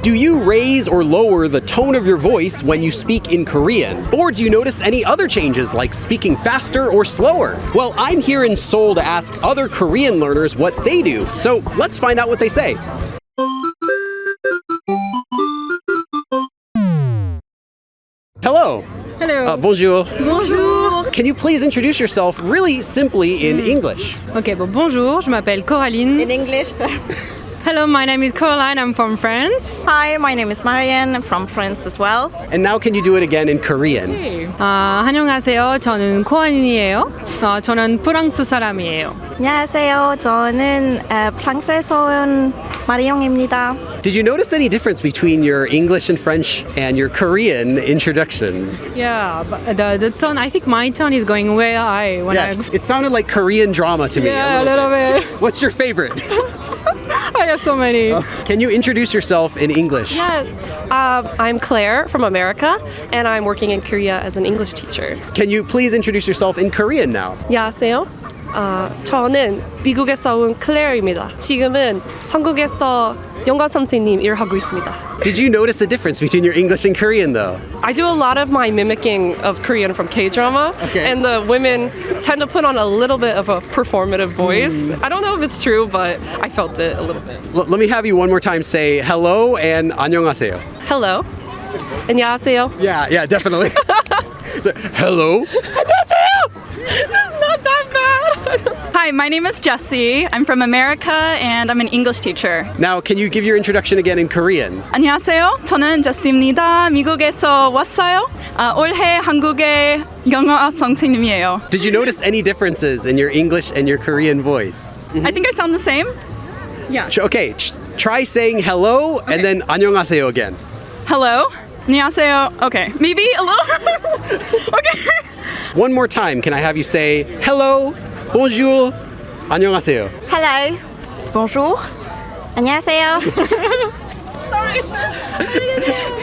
Do you raise or lower the tone of your voice when you speak in Korean? Or do you notice any other changes like speaking faster or slower? Well, I'm here in Seoul to ask other Korean learners what they do. So let's find out what they say. Hello. Hello. Bonjour. Bonjour. Can you please introduce yourself really simply in English? Ok, bon, bonjour, je m'appelle Coraline. In English. Hello, my name is Caroline, I'm from France. Hi, my name is Marianne. I'm from France as well. And now can you do it again in Korean? 안녕하세요, 저는 코아린이에요. 저는 프랑스 사람이에요. 안녕하세요. 저는 프랑스에서 온 마리용입니다. Did you notice any difference between your English and French and your Korean introduction? Yeah, but the tone, I think my tone is going way high. Yes, it sounded like Korean drama to me. Yeah, a little bit. What's your favorite? I have so many. Can you introduce yourself in English? Yes. I'm Claire from America, and I'm working in Korea as an English teacher. Can you please introduce yourself in Korean now? 안녕하세요. 저는 미국에서 온 클레어입니다. 지금은 한국에서 영어 선생님 일을 하고 있습니다. Did you notice the difference between your English and Korean though? I do a lot of my mimicking of Korean from K-drama, and the women tend to put on a little bit of a performative voice. I don't know if it's true, but I felt it a little bit. Let me have you one more time say hello and 안녕하세요. Hello. 안녕하세요. Yeah, definitely. So, hello. 안녕하세요. That's not that bad. Hi, my name is Jessie. I'm from America and I'm an English teacher. Now, can you give your introduction again in Korean? 안녕하세요. 저는 제시입니다. 미국에서 왔어요. 올해 한국의 영어 선생님이에요. Did you notice any differences in your English and your Korean voice? I think I sound the same. Yeah. Okay, try saying hello and then 안녕하세요 again. Hello. 안녕하세요. Okay, maybe a little. Okay. One more time, can I have you say hello, bonjour, 안녕하세요? Hello. Bonjour. 안녕하세요.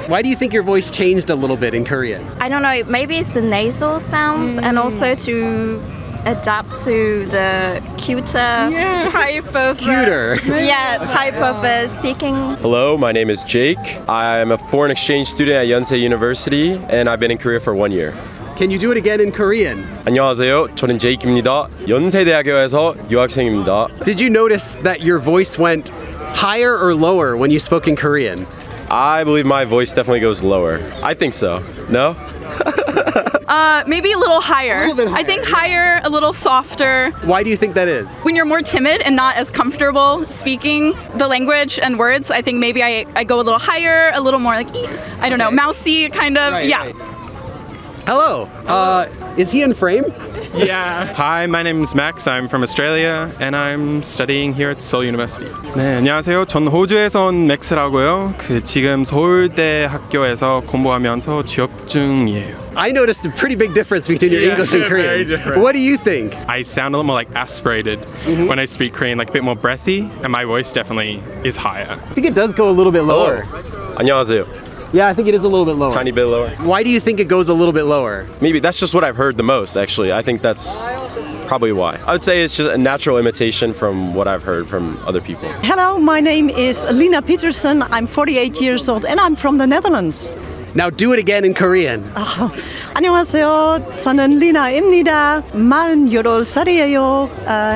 Why do you think your voice changed a little bit in Korean? I don't know, maybe it's the nasal sounds and also to adapt to the cuter type of type of speaking. Hello, my name is Jake. I'm a foreign exchange student at Yonsei University and I've been in Korea for 1 year. Can you do it again in Korean? 안녕하세요. 저는 제이크입니다. 연세대학교에서 유학생입니다. Did you notice that your voice went higher or lower when you spoke in Korean? I believe my voice definitely goes lower. I think so. No? Maybe a little higher. A little bit higher. I think higher, a little softer. Why do you think that is? When you're more timid and not as comfortable speaking the language and words, I think maybe I go a little higher, a little more like, I don't know, mousy kind of. Right, yeah. right. Hello. Is he in frame? Yeah. Hi, my name is Max. I'm from Australia and I'm studying here at Seoul University. 네, 안녕하세요. 전 호주에서 온 맥스라고요. 지금 서울대 학교에서 공부하면서 취업 중이에요. I noticed a pretty big difference between your English and Korean. Very different. What do you think? I sound a little more like aspirated when I speak Korean, like a bit more breathy, and my voice definitely is higher. I think it does go a little bit lower. 안녕하세요. Yeah, I think it is a little bit lower. Tiny bit lower. Why do you think it goes a little bit lower? Maybe that's just what I've heard the most, actually. I think that's probably why. I would say it's just a natural imitation from what I've heard from other people. Hello, my name is Lina Peterson. I'm 48 years old and I'm from the Netherlands. Now do it again in Korean. 안녕하세요. 저는 리나입니다. 48살이에요.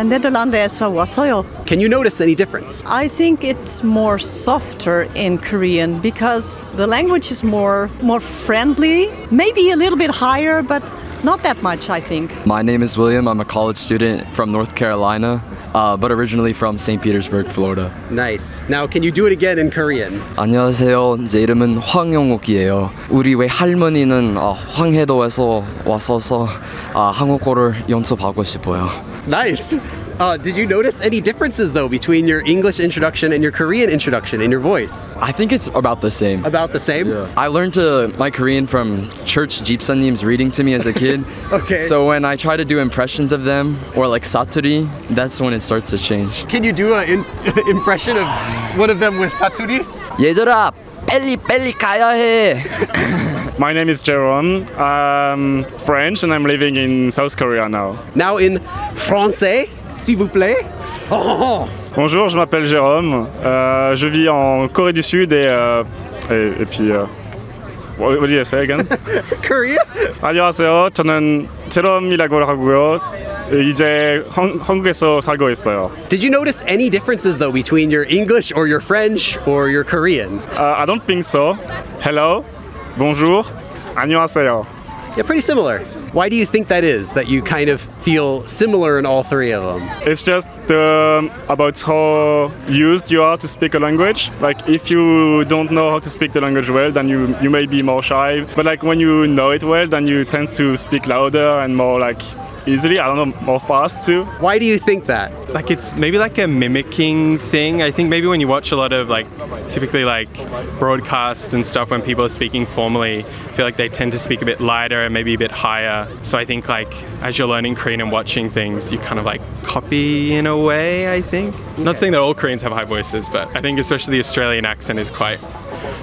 네덜란드에서 왔어요. Can you notice any difference? I think it's more softer in Korean because the language is more friendly, maybe a little bit higher, but not that much, I think. My name is William. I'm a college student from North Carolina, but originally from St. Petersburg, Florida. Nice. Now, can you do it again in Korean? 안녕하세요. 제 이름은 황영옥이에요. 우리 외할머니는 황해도에서 와서서 한국어를 연습하고 싶어요. Nice. Did you notice any differences, though, between your English introduction and your Korean introduction in your voice? I think it's about the same. About the same? Yeah. I learned my Korean from church 집사님's reading to me as a kid. Okay. So when I try to do impressions of them, or like 사투리, that's when it starts to change. Can you do an impression of one of them with 사투리? 얘들아, 빨리 가야 해. My name is Jerome. I'm French and I'm living in South Korea now. Now in français, s'il vous plaît. Oh, Bonjour, je m'appelle Jérôme. Je vis en Corée du Sud et puis. What did you say again? Korea? 안녕하세요. 저는 제롬이라고 하고요. 이제 한국에서 살고 있어요. Did you notice any differences though between your English or your French or your Korean? I don't think so. Hello, bonjour, 안녕하세요. Yeah, pretty similar. Why do you think that is, that you kind of feel similar in all three of them? It's just about how used you are to speak a language. Like if you don't know how to speak the language well, then you may be more shy. But like when you know it well, then you tend to speak louder and more like easily, I don't know, more fast too. Why do you think that? Like it's maybe like a mimicking thing. I think maybe when you watch a lot of like typically like broadcasts and stuff when people are speaking formally, I feel like they tend to speak a bit lighter and maybe a bit higher. So I think like as you're learning Korean and watching things, you kind of like copy in a way, I think. Not saying that all Koreans have high voices, but I think especially the Australian accent is quite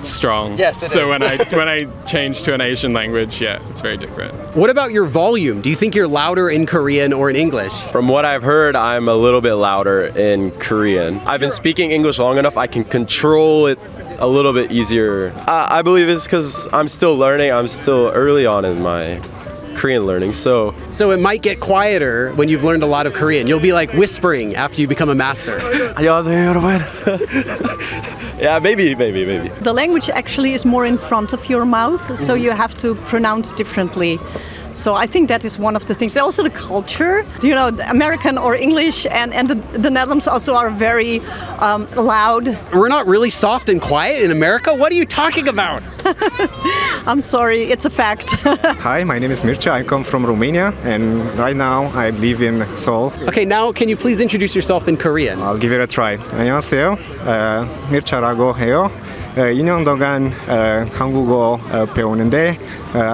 strong. Yes, it so is. when I change to an Asian language, yeah, it's very different. What about your volume? Do you think you're louder in Korean or in English? From what I've heard, I'm a little bit louder in Korean. I've been speaking English long enough, I can control it a little bit easier. I believe it's because I'm still learning, I'm still early on in my Korean learning, so it might get quieter when you've learned a lot of Korean. You'll be like whispering after you become a master. 안녕하세요, 여러분. Yeah, maybe. The language actually is more in front of your mouth, so you have to pronounce differently. So I think that is one of the things. Also the culture, you know, American or English and the Netherlands also are very loud. We're not really soft and quiet in America? What are you talking about? I'm sorry, it's a fact. Hi, my name is Mircea. I come from Romania and right now I live in Seoul. Okay, now can you please introduce yourself in Korean? I'll give it a try. 안녕하세요. mircha라고 해요. 2년 동안 한국어 배우는데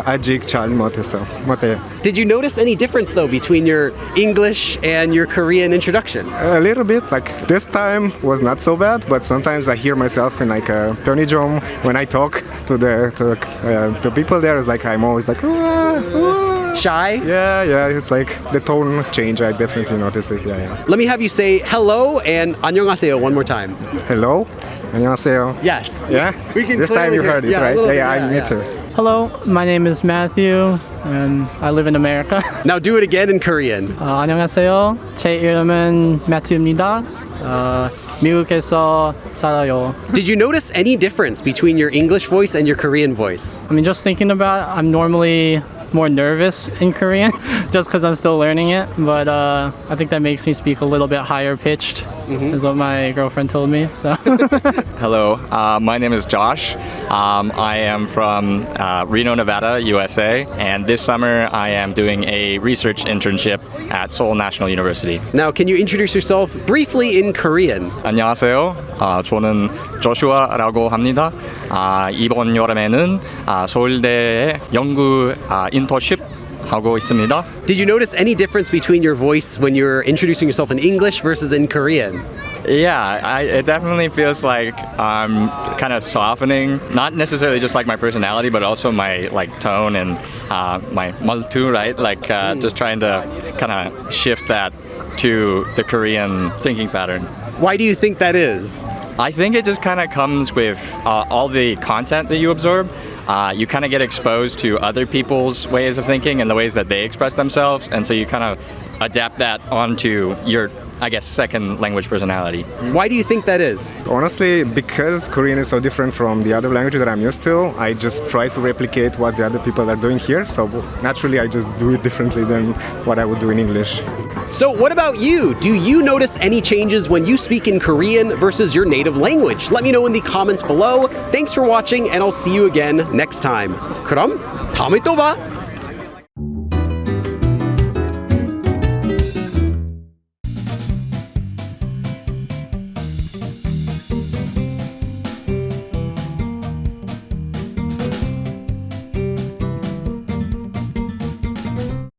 아직 잘 못해요. Did you notice any difference though between your English and your Korean introduction? A little bit. Like this time was not so bad, but sometimes I hear myself in like a 편의점 when I talk to the people there. It's like I'm always like shy? Yeah. It's like the tone change. I definitely notice it. Yeah. Let me have you say hello and 안녕하세요 one more time. Hello. 안녕하세요. Yes. Yeah? We can this time you heard it, right? Yeah, me too. Hello, my name is Matthew and I live in America. Now do it again in Korean. 안녕하세요. 제 이름은 Matthew입니다. 미국에서 살아요. Did you notice any difference between your English voice and your Korean voice? I mean, just thinking about it, I'm normally more nervous in Korean just because I'm still learning it, but I think that makes me speak a little bit higher pitched is what my girlfriend told me. So Hello, my name is Josh. I am from Reno, Nevada, USA, and this summer I am doing a research internship at Seoul National University. Now can you introduce yourself briefly in Korean? 안녕하세요. 저는 조슈아라고 합니다. 이번 여름에는 서울대에 연구 인턴십 하고 있습니다. Did you notice any difference between your voice when you're introducing yourself in English versus in Korean? Yeah, it definitely feels like I'm kind of softening, not necessarily just like my personality, but also my like tone and my 말투, right? Like just trying to kind of shift that to the Korean thinking pattern. Why do you think that is? I think it just kind of comes with all the content that you absorb. You kind of get exposed to other people's ways of thinking and the ways that they express themselves, and so you kind of adapt that onto your, I guess, second language personality. Why do you think that is? Honestly, because Korean is so different from the other languages that I'm used to, I just try to replicate what the other people are doing here. So naturally, I just do it differently than what I would do in English. So what about you? Do you notice any changes when you speak in Korean versus your native language? Let me know in the comments below. Thanks for watching, and I'll see you again next time. 그럼 다음에 또 봐.